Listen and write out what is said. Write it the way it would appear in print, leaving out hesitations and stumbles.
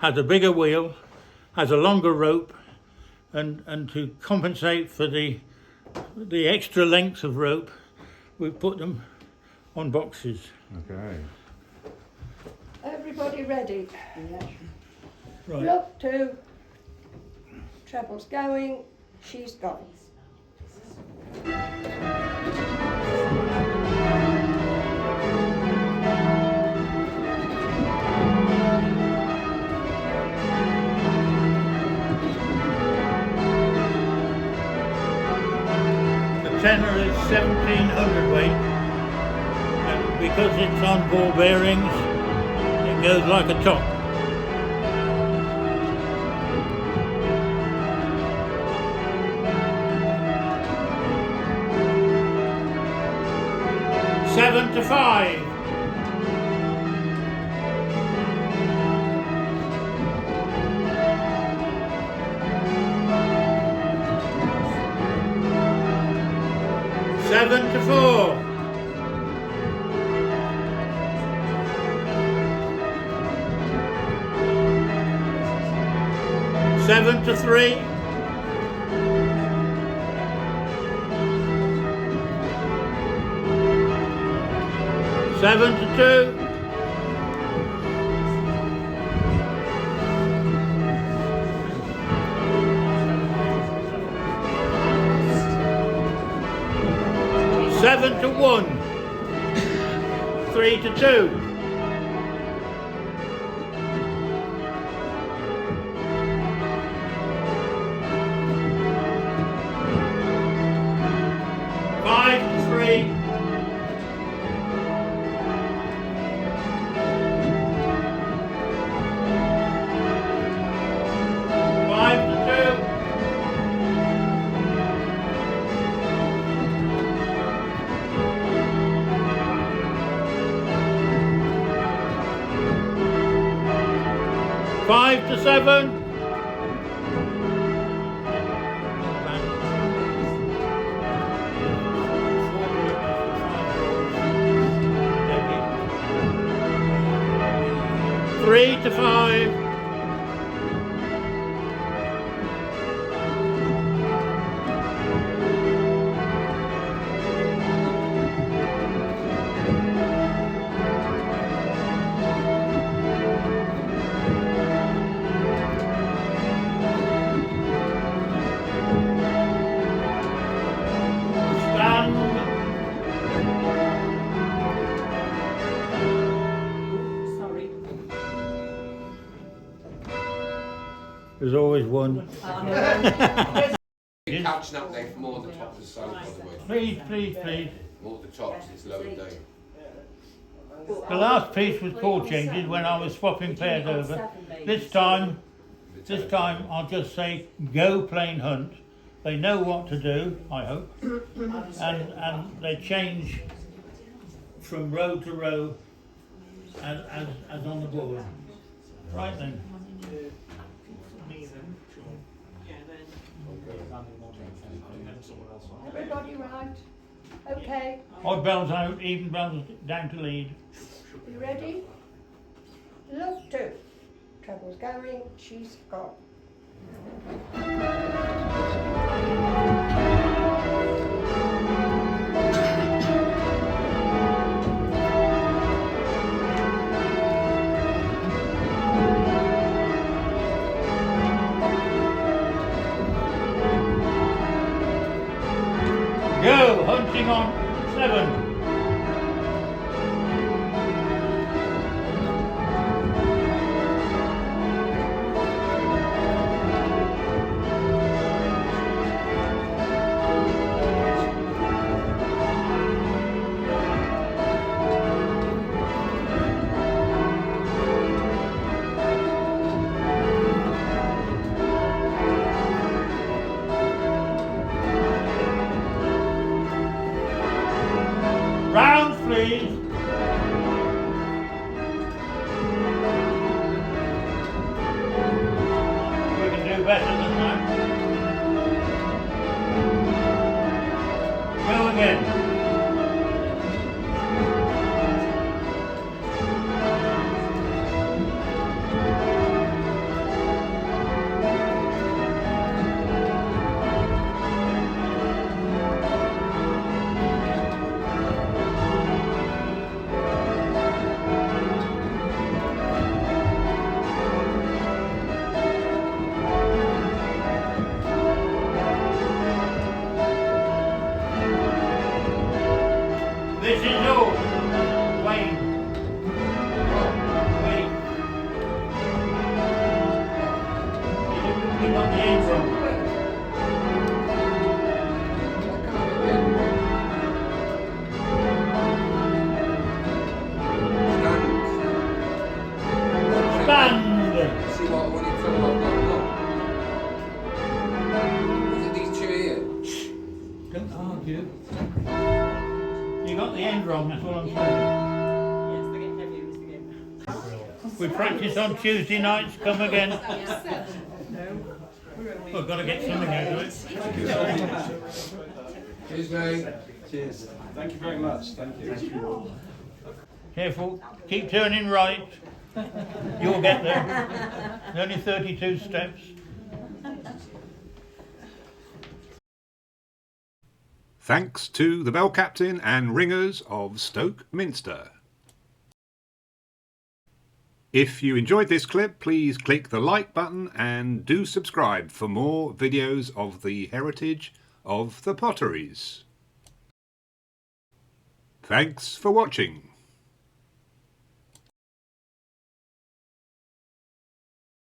has a bigger wheel, has a longer rope, and to compensate for the extra length of rope, we put them on boxes. Okay. Everybody ready? Right. Look to. Treble's going, she's gone. The tenor is 1700 weight, and because it's on ball bearings, it goes like a top. Seven to 5. Seven to 4. Seven to 3. 7 to 2. 7 to 1. 3 to 2. 5 to 3. 5 to 7. 3 to 5. 'There's always one. You're catching up there from all the tops of soap, by the way. Please, please, please. All the tops, it's lowered down. The last piece was ball changes when I was swapping pairs over. This time I'll just say go plain hunt. They know what to do, I hope, and they change from row to row as on the board. Right then. Everybody right? Okay. Odd bells out, even bells down to lead. You ready? Look to. Treble's going, she's gone. Go, hunting on 7. 'Rounds, please. We can do better than that. Go again. This is yours, Wayne. Wayne. You got the end wrong. Band. See what I wanted to tell Is it these two here? Don't argue. You got the end wrong, that's all I'm saying. Yes, they get heavier as they go. We practice on Tuesday nights, come again. We've got to get something out of it. Cheers, mate. Cheers. Thank you very much. Thank you. Careful, keep turning right. You'll get there. There's only 32 steps. Thanks to the bell captain and ringers of Stoke Minster. If you enjoyed this clip, please click the like button and do subscribe for more videos of the heritage of the Potteries. Thanks for watching.